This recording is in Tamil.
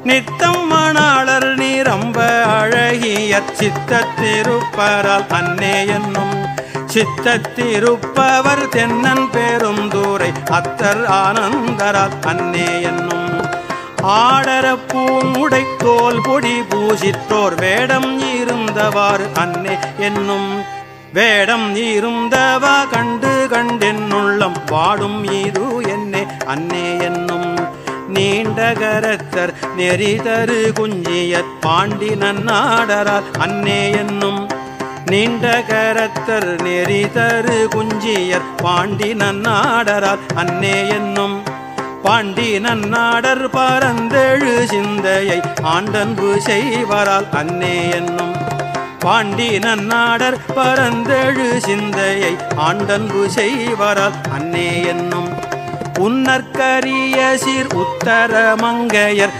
நித்தம் மணாளர் நிரம்ப அழகிய சித்தத்திருப்பரால் அன்னே என்னும் சித்தத்திருப்பவர் தென்னன் பெருந்தூரை அத்தர் ஆனந்தரால் அன்னே என்னும் ஆடர பூமுடை தோல் பொடி பூசித்தோர் வேடம் இருந்தவாறு அன்னே என்னும் வேடம் இருந்தவா கண்டு கண்டென்னுள்ளம் வாடும் ஈரு என்னே அன்னே என்னும் நீண்ட கரத்தர் நெறிதரு குஞ்சியற் பாண்டி நன்னாடரால் அன்னே என்னும் நீண்ட கரத்தர் நெறிதரு குஞ்சியற் பாண்டி நன்னாடரால் அன்னே என்னும் பாண்டி நன்னாடர் பரந்தெழு சிந்தையை ஆண்டன்பு செய்வரால் அன்னே என்னும் பாண்டி நன்னாடர் பரந்தெழு சிந்தையை ஆண்டன்பு செய்வரால் அன்னே என்னும் உன்னற்கரிய சீர் உத்தர மங்கையர்